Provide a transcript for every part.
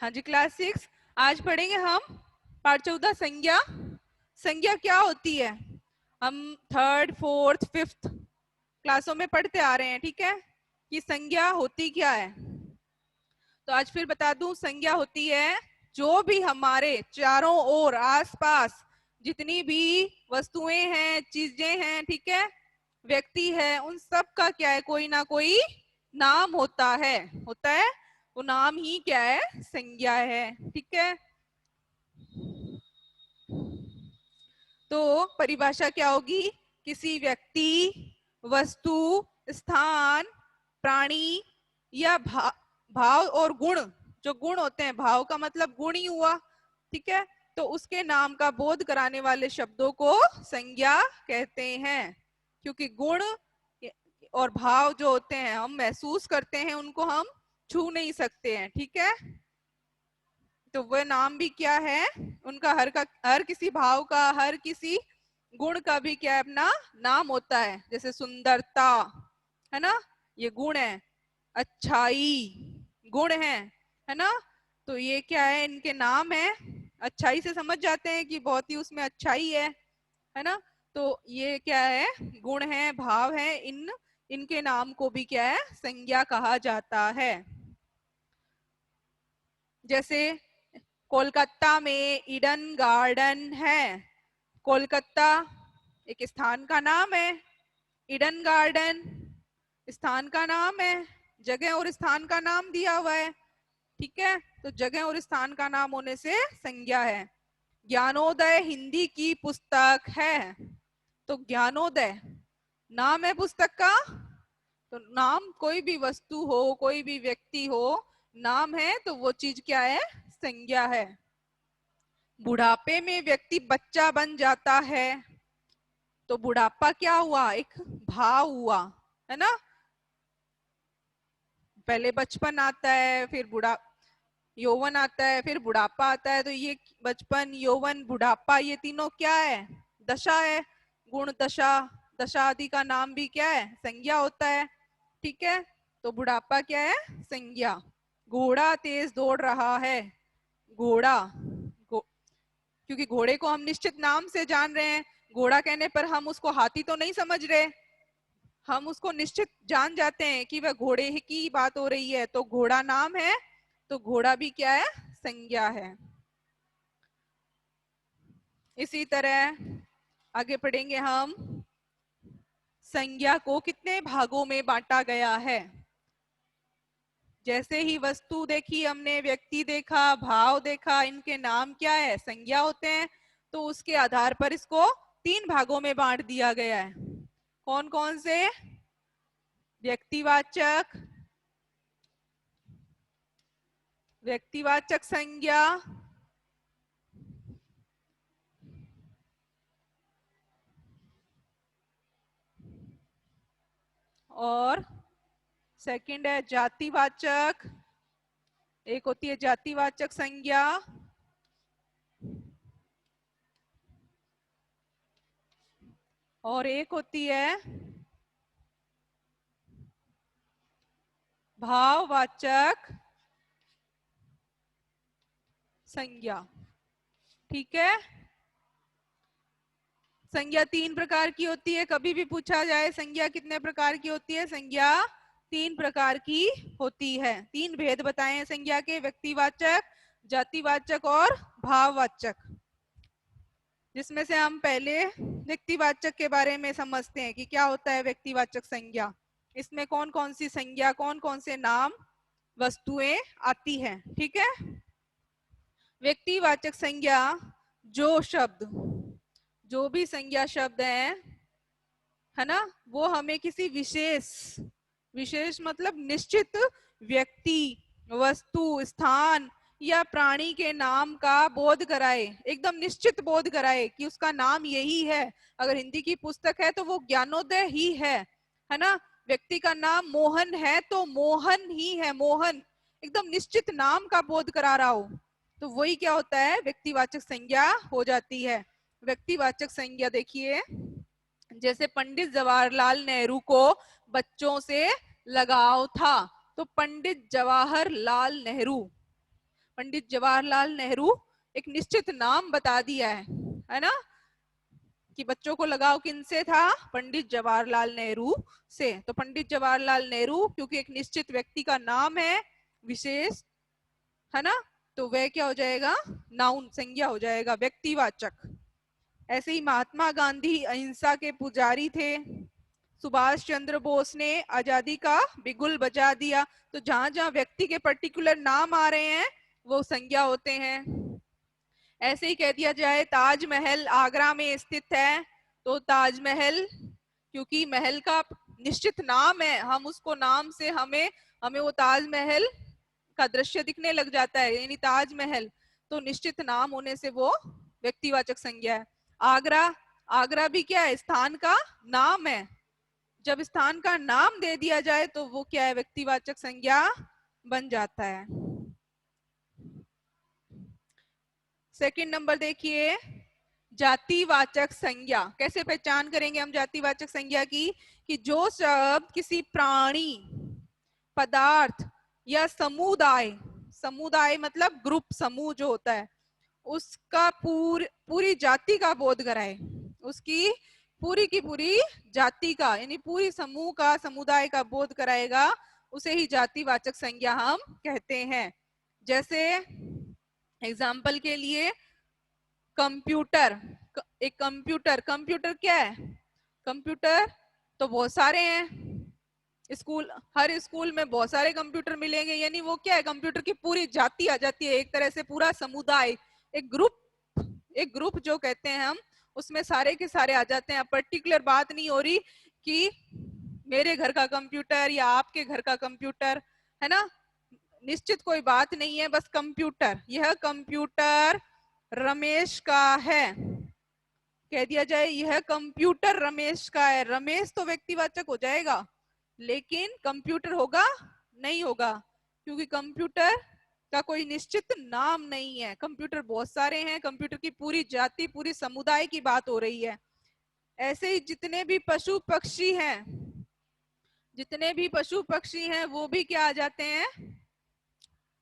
हाँ जी क्लास 6 आज पढ़ेंगे हम पाठ 14 संज्ञा। संज्ञा क्या होती है? हम थर्ड फोर्थ फिफ्थ क्लासों में पढ़ते आ रहे हैं, ठीक है, कि संज्ञा होती क्या है। तो आज फिर बता दूं, संज्ञा होती है जो भी हमारे चारों ओर आसपास जितनी भी वस्तुएं हैं, चीजें हैं, ठीक है, व्यक्ति है, उन सब का क्या है, कोई ना कोई नाम होता है। वो नाम ही क्या है, संज्ञा है, ठीक है। तो परिभाषा क्या होगी? किसी व्यक्ति, वस्तु, स्थान, प्राणी या भाव और गुण, जो गुण होते हैं, भाव का मतलब गुण ही हुआ, ठीक है, तो उसके नाम का बोध कराने वाले शब्दों को संज्ञा कहते हैं। क्योंकि गुण और भाव जो होते हैं हम महसूस करते हैं, उनको हम छू नहीं सकते हैं, ठीक है। तो वह नाम भी क्या है, उनका हर किसी भाव का, हर किसी गुण का भी क्या है, अपना नाम होता है। जैसे सुंदरता है ना, ये गुण है। अच्छाई गुण है ना, तो ये क्या है, इनके नाम है। अच्छाई से समझ जाते हैं कि बहुत ही उसमें अच्छाई है ना। तो ये क्या है, गुण है, भाव है, इनके नाम को भी क्या है, संज्ञा कहा जाता है। जैसे कोलकाता में ईडन गार्डन है। कोलकाता एक स्थान का नाम है, ईडन गार्डन स्थान का नाम है, जगह और स्थान का नाम दिया हुआ है, ठीक है। तो जगह और स्थान का नाम होने से संज्ञा है। ज्ञानोदय हिंदी की पुस्तक है। तो ज्ञानोदय नाम है पुस्तक का। तो नाम कोई भी वस्तु हो, कोई भी व्यक्ति हो, नाम है तो वो चीज क्या है, संज्ञा है। बुढ़ापे में व्यक्ति बच्चा बन जाता है। तो बुढ़ापा क्या हुआ, एक भाव हुआ, है ना। पहले बचपन आता है, फिर यौवन आता है, फिर बुढ़ापा आता है। तो ये बचपन, यौवन, बुढ़ापा, ये तीनों क्या है, दशा है। गुण दशा, दशा आदि का नाम भी क्या है, संज्ञा होता है, ठीक है। तो बुढ़ापा क्या है, संज्ञा। घोड़ा तेज दौड़ रहा है। घोड़ा क्योंकि घोड़े को हम निश्चित नाम से जान रहे हैं। घोड़ा कहने पर हम उसको हाथी तो नहीं समझ रहे, हम उसको निश्चित जान जाते हैं कि वह घोड़े की बात हो रही है। तो घोड़ा नाम है, तो घोड़ा भी क्या है, संज्ञा है। इसी तरह आगे पढ़ेंगे हम, संज्ञा को कितने भागों में बांटा गया है। जैसे ही वस्तु देखी हमने, व्यक्ति देखा, भाव देखा, इनके नाम क्या है, संज्ञा होते हैं। तो उसके आधार पर इसको 3 भागों में बांट दिया गया है। कौन कौन से? व्यक्तिवाचक, व्यक्तिवाचक संज्ञा, और सेकंड है जातिवाचक। एक होती है जातिवाचक संज्ञा, और एक होती है भाववाचक संज्ञा, ठीक है। संज्ञा 3 प्रकार की होती है। कभी भी पूछा जाए संज्ञा कितने प्रकार की होती है, संज्ञा 3 प्रकार की होती है। 3 भेद बताए हैं संज्ञा के, व्यक्तिवाचक, जातिवाचक और भाववाचक। जिसमें से हम पहले व्यक्तिवाचक के बारे में समझते हैं कि क्या होता है व्यक्तिवाचक संज्ञा। इसमें कौन कौन सी संज्ञा, कौन कौन से नाम, वस्तुएं आती हैं, ठीक है। व्यक्तिवाचक संज्ञा जो शब्द, जो भी संज्ञा शब्द है ना, वो हमें किसी विशेष, विशेष मतलब निश्चित व्यक्ति, वस्तु, स्थान या प्राणी के नाम का बोध कराए, एकदम निश्चित बोध कराए कि उसका नाम यही है। अगर हिंदी की पुस्तक है तो वो ज्ञानोदय ही है ना। व्यक्ति का नाम मोहन है तो मोहन ही है, मोहन, एकदम निश्चित नाम का बोध करा रहा हो, तो वही क्या होता है, व्यक्तिवाचक संज्ञा हो जाती है। व्यक्तिवाचक संज्ञा देखिए, जैसे पंडित जवाहरलाल नेहरू को बच्चों से लगाव था, तो पंडित जवाहरलाल नेहरू, पंडित जवाहरलाल नेहरू एक निश्चित नाम बता दिया है ना, कि बच्चों को लगाओ किनसे था, पंडित जवाहरलाल नेहरू से। तो पंडित जवाहरलाल नेहरू क्योंकि एक निश्चित व्यक्ति का नाम है, विशेष है ना, तो वह क्या हो जाएगा, नाउन, संज्ञा हो जाएगा, व्यक्तिवाचक। ऐसे ही महात्मा गांधी अहिंसा के पुजारी थे। सुभाष चंद्र बोस ने आजादी का बिगुल बजा दिया। तो जहां जहां व्यक्ति के पर्टिकुलर नाम आ रहे हैं वो संज्ञा होते हैं। ऐसे ही कह दिया जाए ताजमहल आगरा में स्थित है, तो ताजमहल क्योंकि महल का निश्चित नाम है, हम उसको नाम से हमें वो ताजमहल का दृश्य दिखने लग जाता है, यानी ताजमहल, तो निश्चित नाम होने से वो व्यक्तिवाचक संज्ञा है। आगरा, आगरा भी क्या है, स्थान का नाम है। जब स्थान का नाम दे दिया जाए तो वो क्या है, व्यक्तिवाचक संज्ञा बन जाता है। सेकंड नंबर देखिए, जातिवाचक संज्ञा। कैसे पहचान करेंगे हम जातिवाचक संज्ञा की, कि जो शब्द किसी प्राणी, पदार्थ या समुदाय, समुदाय मतलब ग्रुप, समूह जो होता है, उसका पूरी जाति का बोध कराए, उसकी पूरी की पूरी जाति का यानी पूरी समूह का, समुदाय का बोध कराएगा, उसे ही जातिवाचक संज्ञा हम कहते हैं। जैसे एग्जाम्पल के लिए कंप्यूटर, एक कंप्यूटर, कंप्यूटर क्या है, कंप्यूटर तो बहुत सारे हैं, स्कूल, हर स्कूल में बहुत सारे कंप्यूटर मिलेंगे, यानी वो क्या है, कंप्यूटर की पूरी जाति आ जाती है, एक तरह से पूरा समुदाय, एक ग्रुप जो कहते हैं हम, उसमें सारे के सारे आ जाते हैं। पर्टिकुलर बात नहीं हो रही कि मेरे घर का कंप्यूटर या आपके घर का कंप्यूटर, है ना, निश्चित कोई बात नहीं है, बस कंप्यूटर, यह कंप्यूटर रमेश का है, कह दिया जाए यह कंप्यूटर रमेश का है। रमेश तो व्यक्तिवाचक हो जाएगा, लेकिन कंप्यूटर होगा नहीं होगा, क्योंकि कंप्यूटर का कोई निश्चित नाम नहीं है, कंप्यूटर बहुत सारे हैं, कंप्यूटर की पूरी जाति, पूरी समुदाय की बात हो रही है। ऐसे ही जितने भी पशु पक्षी हैं, जितने भी पशु पक्षी हैं वो भी क्या आ जाते हैं,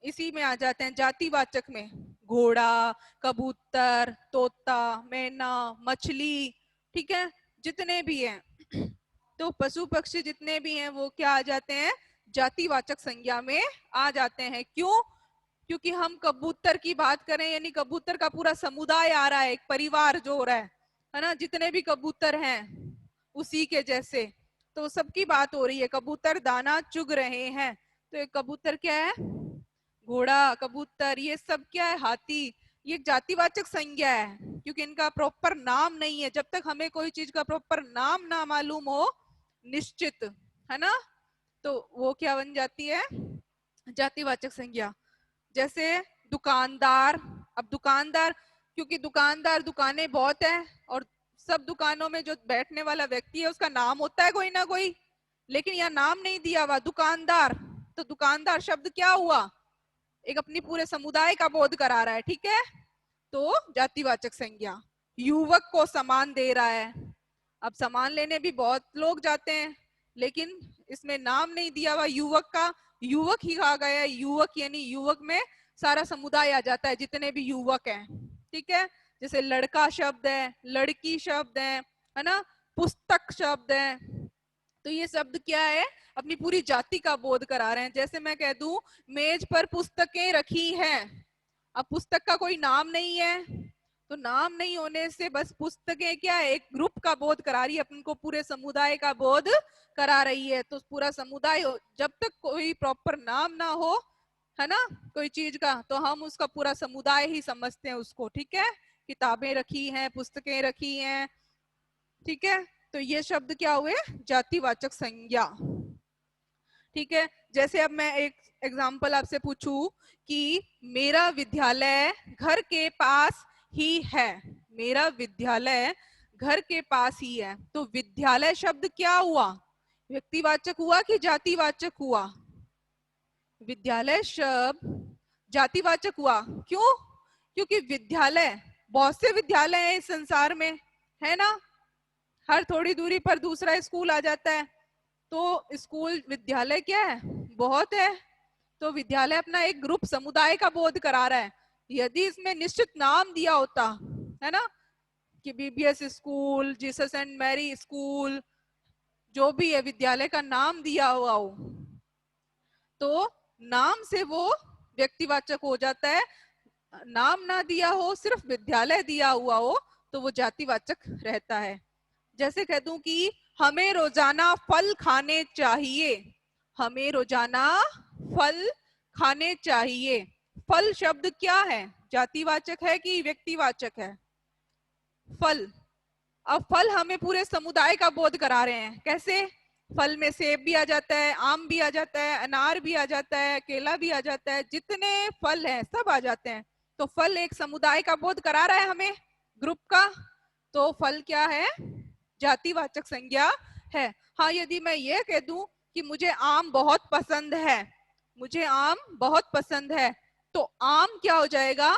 इसी में आ जाते हैं, जातिवाचक में। घोड़ा, कबूतर, तोता, मैना, मछली, ठीक है, जितने भी हैं तो पशु पक्षी जितने भी हैं वो क्या आ जाते हैं, जातिवाचक संज्ञा में आ जाते हैं। क्यों, क्योंकि हम कबूतर की बात करें, यानी कबूतर का पूरा समुदाय आ रहा है, एक परिवार जो हो रहा है ना, जितने भी कबूतर हैं उसी के जैसे, तो सबकी बात हो रही है, कबूतर दाना चुग रहे हैं, तो एक कबूतर क्या है, घोड़ा, कबूतर, ये सब क्या है, हाथी, ये जातिवाचक संज्ञा है, क्योंकि इनका प्रॉपर नाम नहीं है। जब तक हमें कोई चीज का प्रॉपर नाम ना मालूम हो, निश्चित, है ना, तो वो क्या बन जाती है, जातिवाचक संज्ञा। जैसे दुकानदार, अब दुकानदार, क्योंकि दुकानदार, दुकानें बहुत है और सब दुकानों में जो बैठने वाला व्यक्ति है उसका नाम होता है कोई ना कोई, लेकिन यहाँ नाम नहीं दिया हुआ दुकानदार, तो दुकानदार शब्द क्या हुआ, एक अपनी पूरे समुदाय का बोध करा रहा है, ठीक है, तो जातिवाचक संज्ञा। युवक को सामान दे रहा है, अब सामान लेने भी बहुत लोग जाते हैं, लेकिन इसमें नाम नहीं दिया हुआ युवक का, युवक ही कहा गया है, युवक यानी युवक में सारा समुदाय आ जाता है, जितने भी युवक हैं, ठीक है। जैसे लड़का शब्द है, लड़की शब्द है ना, पुस्तक शब्द है, तो ये शब्द क्या है, अपनी पूरी जाति का बोध करा रहे हैं। जैसे मैं कह दूं मेज पर पुस्तकें रखी हैं, अब पुस्तक का कोई नाम नहीं है, तो नाम नहीं होने से बस पुस्तकें क्या है, एक ग्रुप का बोध करा रही है, अपन को पूरे समुदाय का बोध करा रही है। तो पूरा समुदाय, जब तक कोई प्रॉपर नाम ना हो, है ना, कोई चीज का, तो हम उसका पूरा समुदाय ही समझते हैं उसको, ठीक है। किताबें रखी हैं, पुस्तकें रखी हैं, ठीक है, तो ये शब्द क्या हुए, जातिवाचक संज्ञा, ठीक है। जैसे अब मैं एक एग्जांपल आपसे पूछूं कि मेरा विद्यालय घर के पास ही है, मेरा विद्यालय घर के पास ही है, तो विद्यालय शब्द क्या हुआ, व्यक्तिवाचक हुआ कि जातिवाचक हुआ, विद्यालय शब्द जातिवाचक हुआ। क्यों, क्योंकि विद्यालय, बहुत से विद्यालय हैं इस संसार में, है ना, हर थोड़ी दूरी पर दूसरा स्कूल आ जाता है, तो स्कूल, विद्यालय क्या है, बहुत है, तो विद्यालय अपना एक ग्रुप समुदाय का बोध करा रहा है। यदि इसमें निश्चित नाम दिया होता है ना कि BBS school, Jesus and Mary school, जो भी है विद्यालय का नाम दिया हुआ हो, तो नाम से वो व्यक्तिवाचक हो जाता है। नाम ना दिया हो, सिर्फ विद्यालय दिया हुआ हो, तो वो जातिवाचक रहता है। जैसे कह दूं कि हमें रोजाना फल खाने चाहिए, हमें रोजाना फल खाने चाहिए। फल शब्द क्या है, जातिवाचक है कि व्यक्तिवाचक है? फल। अब फल हमें पूरे समुदाय का बोध करा रहे हैं। कैसे? फल में सेब भी आ जाता है, आम भी आ जाता है, अनार भी आ जाता है, केला भी आ जाता है, जितने फल हैं सब आ जाते हैं। तो फल एक समुदाय का बोध करा रहा है हमें, ग्रुप का। तो फल क्या है? जातिवाचक संज्ञा है। हाँ, यदि मैं ये कह दूं कि मुझे आम बहुत पसंद है, मुझे आम बहुत पसंद है, तो आम क्या हो जाएगा?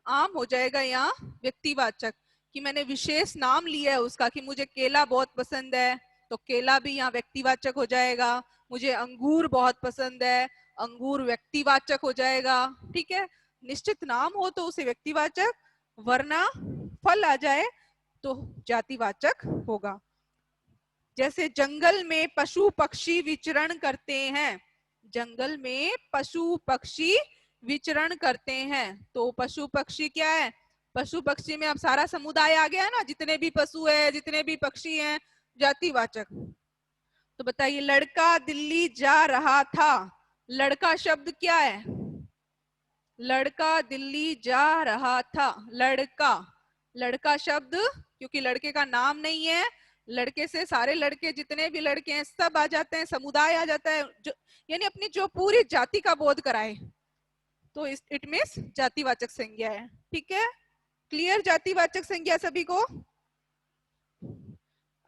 आम हो जाएगा यहाँ व्यक्तिवाचक, कि मैंने विशेष नाम लिया है उसका, कि मुझे केला बहुत पसंद है, तो केला भी यहाँ व्यक्तिवाचक हो जाएगा। मुझे अंगूर बहुत पसंद है, अंगूर व्यक्तिवाचक हो जाएगा। ठीक है, निश्चित नाम हो तो उसे व्यक्तिवाचक, वरना फल आ जाए तो जातिवाचक होगा। जैसे जंगल में पशु पक्षी विचरण करते हैं, जंगल में पशु पक्षी विचरण करते हैं, तो पशु पक्षी क्या है? पशु पक्षी में अब सारा समुदाय आ गया ना, जितने भी पशु है, जितने भी पक्षी हैं, जातिवाचक। तो बताइए, लड़का दिल्ली जा रहा था, लड़का शब्द क्या है? लड़का दिल्ली जा रहा था, लड़का। लड़का शब्द, क्योंकि लड़के का नाम नहीं है, लड़के से सारे लड़के, जितने भी लड़के हैं सब आ जाते हैं, समुदाय आ जाता है, जो यानी अपनी जो पूरी जाति का बोध कराए, तो इट मीन्स जातिवाचक संज्ञा है। ठीक है, क्लियर जातिवाचक संज्ञा सभी को?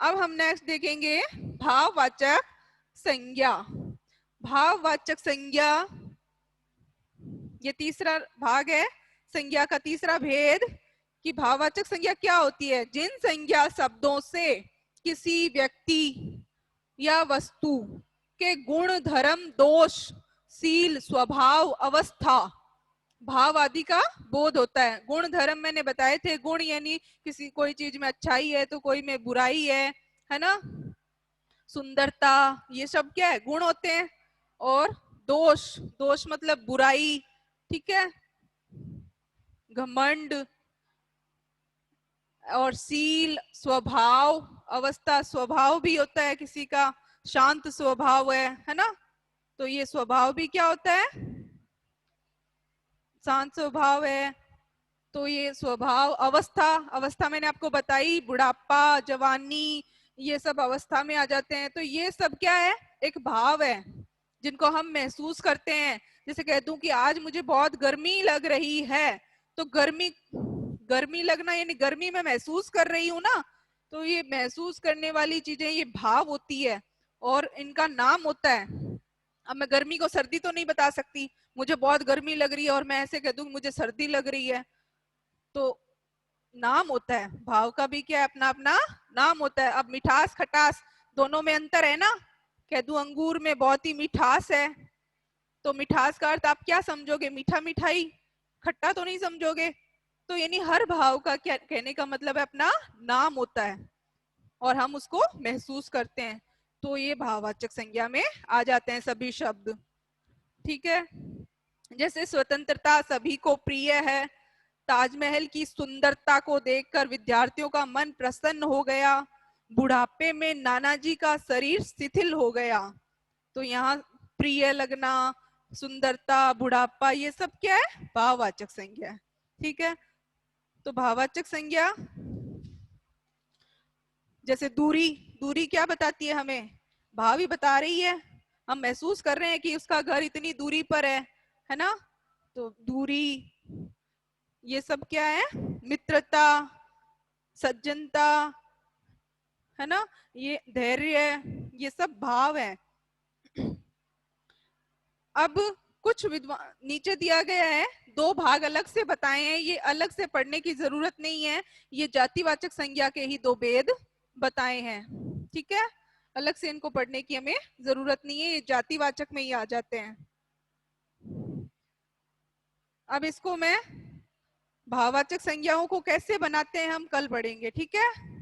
अब हम नेक्स्ट देखेंगे भाववाचक संज्ञा। भाववाचक संज्ञा, ये तीसरा भाग है संज्ञा का, तीसरा भेद, कि भाववाचक संज्ञा क्या होती है? जिन संज्ञा शब्दों से किसी व्यक्ति या वस्तु के गुण, धर्म, दोष, सील, स्वभाव, अवस्था, भाव आदि का बोध होता है। गुण धर्म मैंने बताए थे, गुण यानी किसी कोई चीज में अच्छाई है तो कोई में बुराई है ना, सुंदरता, ये सब क्या है? गुण होते हैं। और दोष, दोष मतलब बुराई, ठीक है, घमंड। और सील, स्वभाव, अवस्था, स्वभाव भी होता है किसी का, शांत स्वभाव है ना, तो ये स्वभाव भी क्या होता है? शांत स्वभाव है। तो ये स्वभाव। अवस्था, अवस्था मैंने आपको बताई, बुढ़ापा, जवानी, ये सब अवस्था में आ जाते हैं। तो ये सब क्या है? एक भाव है जिनको हम महसूस करते हैं। जैसे कह दूं कि आज मुझे बहुत गर्मी लग रही है, तो गर्मी, गर्मी लगना यानी गर्मी में महसूस कर रही हूँ ना, तो ये महसूस करने वाली चीजें ये भाव होती है, और इनका नाम होता है। अब मैं गर्मी को सर्दी तो नहीं बता सकती, मुझे बहुत गर्मी लग रही है और मैं ऐसे कह दूं मुझे सर्दी लग रही है, तो नाम होता है। भाव का भी क्या है? अपना अपना नाम होता है। अब मिठास, खटास, दोनों में अंतर है ना। कह दूं अंगूर में बहुत ही मिठास है, तो मिठास का अर्थ आप क्या समझोगे? मीठा मिठाई, खट्टा तो नहीं समझोगे। तो यानी हर भाव का क्या कहने का मतलब है? अपना नाम होता है और हम उसको महसूस करते हैं। तो ये भाववाचक संज्ञा में आ जाते हैं सभी शब्द। ठीक है, जैसे स्वतंत्रता सभी को प्रिय है, ताजमहल की सुंदरता को देखकर विद्यार्थियों का मन प्रसन्न हो गया, बुढ़ापे में नानाजी का शरीर शिथिल हो गया। तो यहाँ प्रिय लगना, सुंदरता, बुढ़ापा, ये सब क्या है? भाववाचक संज्ञा है। ठीक है, तो भाववाचक संज्ञा, जैसे दूरी, दूरी क्या बताती है हमें? भाव ही बता रही है। हम महसूस कर रहे हैं कि उसका घर इतनी दूरी पर है ना, तो दूरी। ये सब क्या है? मित्रता, सज्जनता, है ना, ये धैर्य, ये सब भाव है। अब कुछ विद्वान, नीचे दिया गया है, दो भाग अलग से बताए हैं, ये अलग से पढ़ने की जरूरत नहीं है, ये जातिवाचक संज्ञा के ही दो भेद बताए हैं। ठीक है, अलग से इनको पढ़ने की हमें जरूरत नहीं है, ये जातिवाचक में ही आ जाते हैं। अब इसको मैं भाववाचक संज्ञाओं को कैसे बनाते हैं हम कल पढ़ेंगे, ठीक है।